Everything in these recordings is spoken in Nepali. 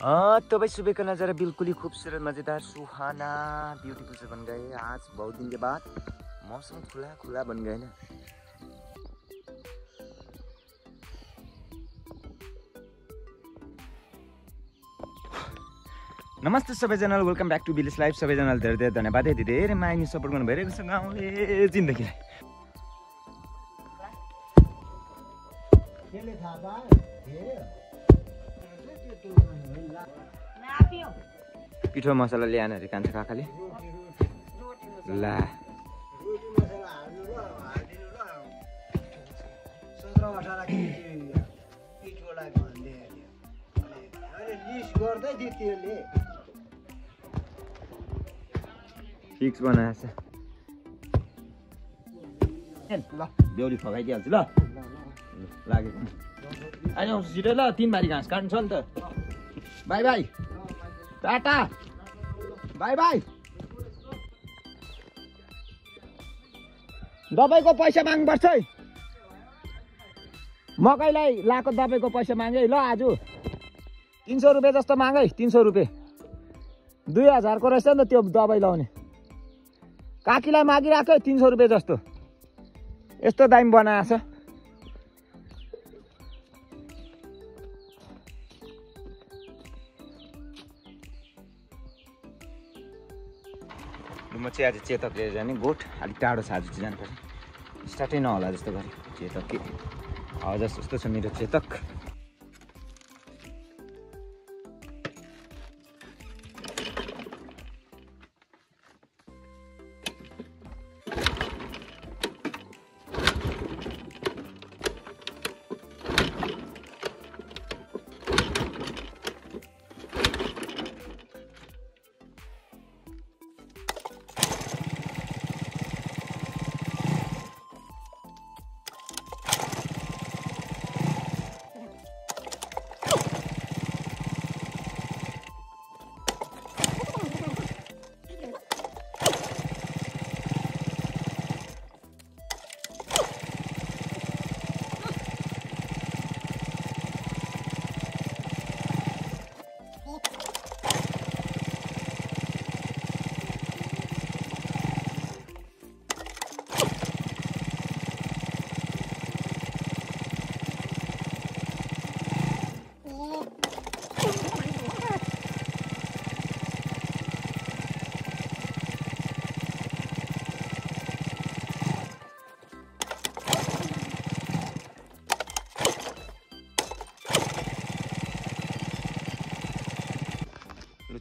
तो भाई सुबह का नज़ारा बिल्कुल ही खूबसूरत, मज़ेदार, सुहाना, ब्यूटीफुल से बन गए आज बहुत दिन के बाद। मौसम खुला खुला बन गए ना। नमस्ते सबैजनालाई, welcome back to village life. सबैजनालाई धेरै धेरै धन्यवाद। यति धेरै माया सपोर्ट गर्नु भइरहेको छ गाउँले जिन्दगीलाई। पिठो मसला ल्याएन अरे कान्छ काकाले। ला फिक्स बनाएछ। ल बेहुली फगाइदिइहाल्छु ल। लागेको अहिले आउँछु छिटो ल, 3 बारी घाँस काट्नु छ नि त। By by, Tata, by by. दबाईको पैसा माग्नुपर्छ है, मकैलाई लाएको दबाईको पैसा मागे ल। आज 300 रुपियाँ जस्तो मागे, 300 रुपियाँ। 2000 को रहेछ नि त त्यो दबाई लाउने। काकीलाई मागिराख्यो 300 रुपियाँ जस्तो। यस्तो दाम बनाएछ। म चाहिँ आज चेतक लिएर जाने। गोठ अलिक टाढो छ, आज चाहिँ जानुपर्छ। स्टार्टै नहोला जस्तो गरे चेतक के आवाज जस्तो छ मेरो चेतक।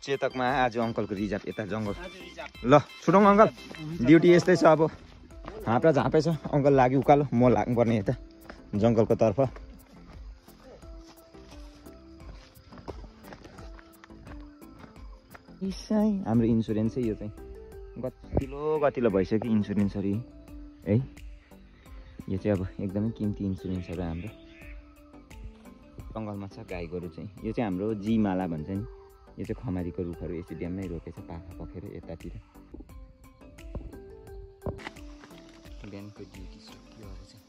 चेतकमा आज अङ्कलको रिजर्भ यता जङ्गल। ल छुटौँ अङ्कल, ड्युटी यस्तै छ। अब हाँप्रा झाँपै छ, अङ्कल लाग्यो उकालो, म लाग्नुपर्ने यता जङ्गलको तर्फ। हाम्रो इन्सुरेन्स चाहिँ यो चाहिँ गतिलो भइसक्यो इन्सुरेन्सहरू है। यो चाहिँ अब एकदमै किम्ती इन्सुरेन्सहरू हाम्रो जङ्गलमा छ। गाई गोरु चाहिँ यो चाहिँ हाम्रो जीमाला भन्छ नि। यो चाहिँ खमारीको रुखहरू एसिडियममै रोपेछ, पाखा पखेर यतातिर। बिहानको ड्युटी सक्यो अब चाहिँ।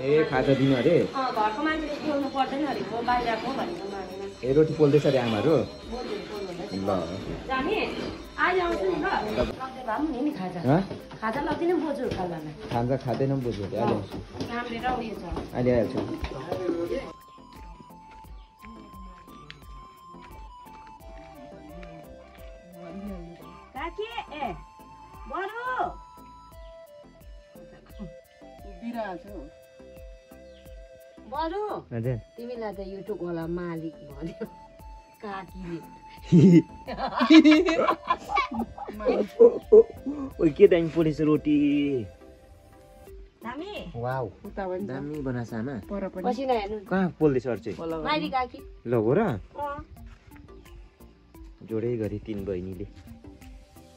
ए खाजा दिनु अरे, घरको मान्छेले ल्याउनु पर्दैन अरे, बाहिरको भनेको मानेन। ए रोटी पोल्दैछ अरे आमाहरू। ल जाने आज आउँछु नि ल। लग्दै भए पनि नि खाजा। खाजा लग्दिन बोजू खाल्लामा। खाजा खाँदैन बोजू, अहिले आउँछु। कामले र उयो छ। अहिले आइहाल्छु। काकी ए बरु बरु तिमीलाई त युट्युब वाला मालिक भन्यो काकीले। ओइ के दामी पोलेछ रोटी। दामी वाउ दामी बनाछ आमा। पसिना हेर्नु कहाँ पोल्दैछ अरू चाहिँ? माइली काकी। ल हो र, जोडै गरे 3 बहिनीले।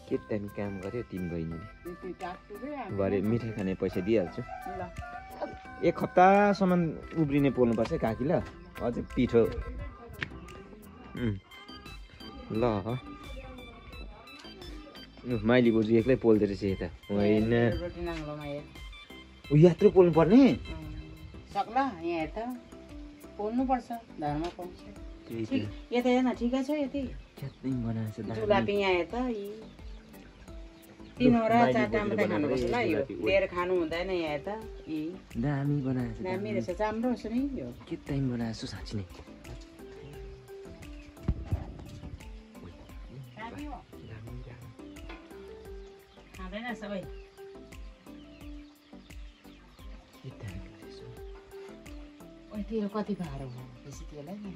के दामी काम गर्यो 3 बहिनीले। भरे मिठाई खाने पैसा दिइहाल्छु। 1 हप्तासम्म उब्रिने पोल्नुपर्छ है काकी। ल अझै पिठो। ल माइली बोजू एक्लै पोल्दो रहेछ यता। होइन उ यात्रु पोल्नु पर्ने। सक्ला यहाँ हेर त पोल्नुपर्छ धर्म पाउँछ यता हेर्न ठिकै छ यति जुलापी यहाँ हेर त तीनवटा चारवटा मात्रै खानुपर्छ ल यो धेर खानु हुँदैन यहाँ हेर त दामी बनाएछ दामी रहेछ राम्रो छ नि यो के टाइम बनाएछु साँच्ची नै खाँदैन सबै तेल कति भाडो हो बेसी तेलै नि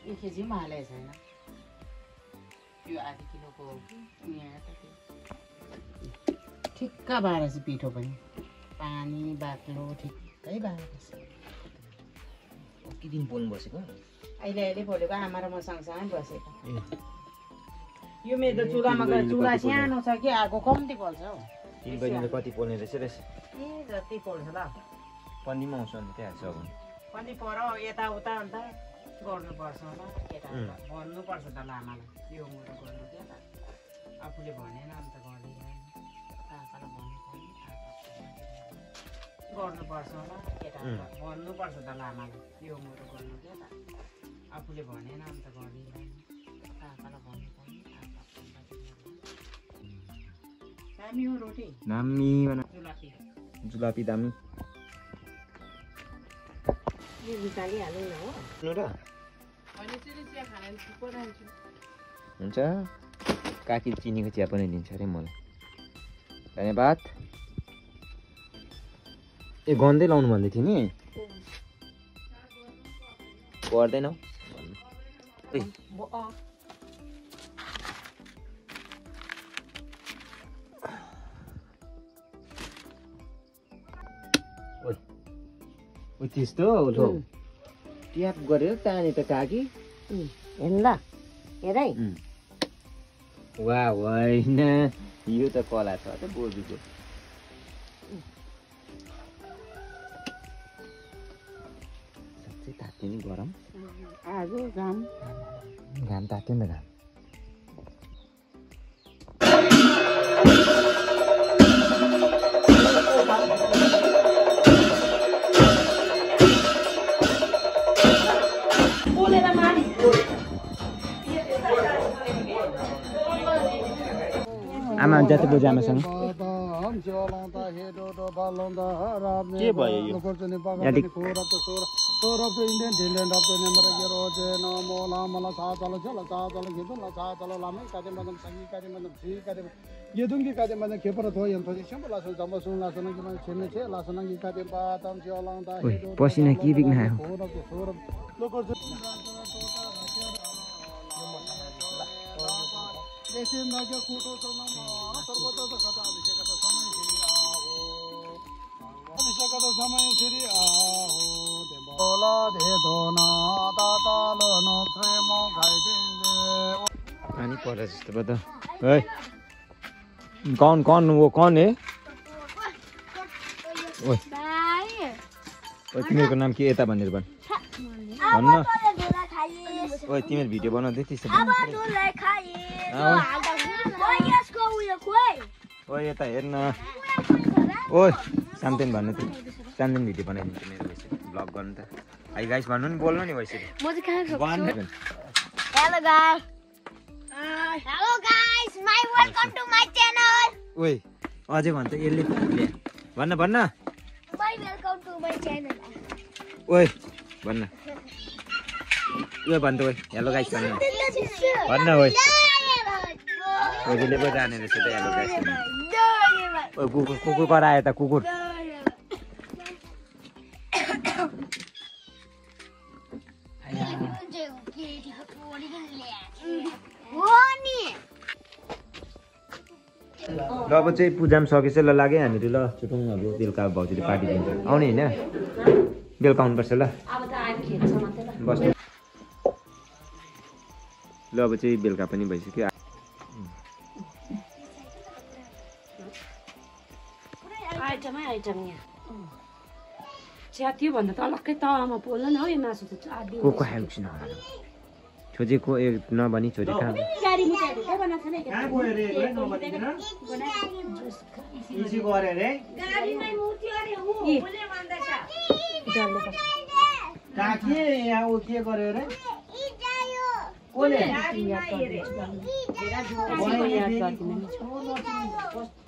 1 केजी पनि हालेको छैन यो आधी किलोको हो कि यहाँ त ठिक्क बारेछ पिठो पनि पानी बाक्लो ठिक्कै बारेछ के दिन बोल्नु बसेको अहिले बोलेको आमा र म सँगसँगै बसेको यो मेरो चुलामा चुला सानो छ कि आगो कम्ती पोल्छ हौ तिमी बहिनीले कति पोल्ने रहेछ रे ए जति पोल्छ ल पन्नीमा आउँछ नि त्यहाँ छ भने पनि पर यताउता अन्त गर्नुपर्छ होला यताउता भन्नुपर्छ त लामालाई यो मोरो गर्नु के त आफूले भनेन अन्त गर्दैन काकालाई भन्नुपर्ने गर्नुपर्छ होला यताउता भन्नुपर्छ त लामालाई यो मोरो गर्नु के त आफूले भनेन अन्त गर्दैन काकालाई भन्नुपर्ने दामी हो रोटी दामी जुलापी जुलापी दामी यो निकालिहालौँ न हो हुन्छ काकी चिनीको चिया पनि दिन्छ अरे मलाई धन्यवाद ए गन्दै लाउनु भन्दै थियो नि पर्दैनौ त्यस्तो लो ट्याप गरेर ताने त काकी हेर्नु ल हेर है वा होइन यो त कला छ त बोजूको साँच्चै तात्यो नि गरम आज घाम घाम तात्यो नि त घाम आमा जाति बोजू आमासँग के भयो यो पसिना के बिग्न आयो पानी पड़ जस्तो पो त कौन कौन वो कौन है ओए तिमीहरूको नाम के यता भनेर भन् भन्न ओए तिमीहरू भिडियो बनाउँदै थिएछ ओए यता हेर्न ओए सामतेन भन्नु त सामतेन भिडियो बनाइदिन्छु मेरो भइसक्यो ब्लग गर्नु त हाई गाइस भन्नु नि बोल्नु नि भइसक्यो Hello guys, welcome to my channel. ओए अझै भन्छ यसले भन्न भन्न Welcome to my channel. ओए भन्न ओए भन्छ ओए हेलो गाइस भन्न भन्न ओए ओजले पो जाने रहेछ त हेलो गाइस ओए कुकुर कुकुर करायो त कुकुर ल अब चाहिँ पूजा पनि सकेछ ल लाग्यो हामीहरू ल छुटौँ अब बेलुका भाउजूले पार्टी दिन्छ आउने होइन बेलुका आउनुपर्छ ल बस ल अब चाहिँ बेलुका पनि भइसक्यो आइटम यहाँ चिया त्यो भन्दा त अलग्गै तावामा पोल्नु न हौ यो मासु त आदि को हेल्प छ छोजेको एक नभनी छोजे कहाँ गाडी मुटाइदियो के बनाछ नि कहाँ गयो रे नभनिदिन इजी गरे रे गाडीमै मुट्यो रे उ बोले भन्दैछ डरले पर्छ काकी यहाँ ऊ के गर्यो रे कोले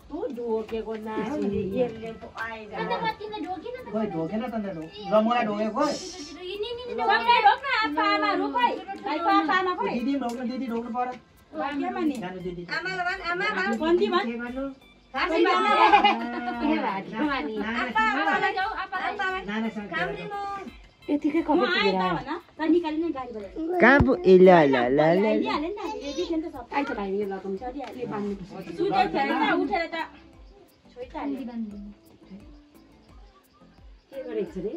कस्तो ढोकेको नासी यसले पो आइजा खोइ ढोकेन त ल मलाई ढोके खोइ दिदी ढोक्नु पर्यो सानो दिदी यतिकै कपी कहाँ पो ए ल ल ल ल आइत भाइ यो लगाउनु छ अलि अलि बान्नु के गरेको छ रे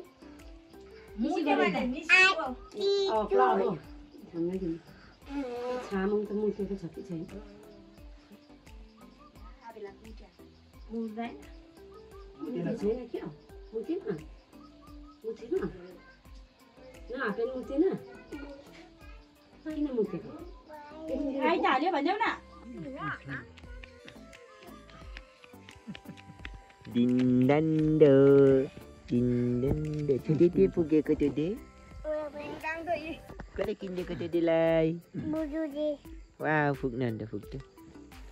छामङ त मुसेको छ कि छैन छैन क्या मुतेन नहापेन मुतेन किन मुतेको हाल्यो भन्छौ न दिन्दन्दो छुटे पुगेको त्यो दे कसले किनेको त्यो देलाई वा फुक्नु अन्त फुक्नु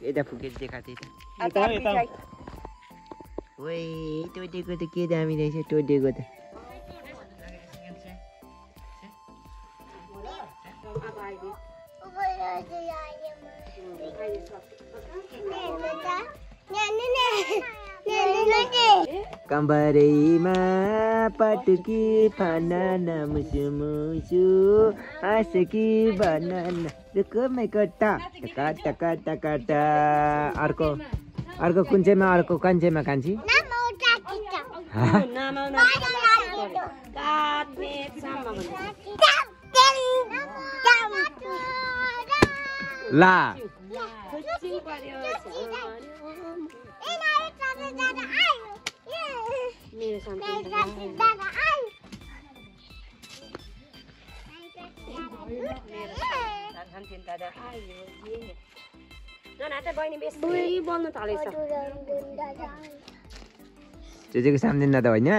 यता फुकेर देखा त्यही त ओइ टोटेको त के दामी रहेछ टोटेको त कम्बरैमा पटुकी फनाना मुसु मुसु हाँसकी बनाना रुखमै कट्टा टका टका टका टा अर्को कुन चाहिँमा अर्को कान्छेमा कान्छी ला मेरो सन्तान दादा आयो नाना बहिनी बेसी बोल्न थालेछ चेचेको सामदिन दादा होइन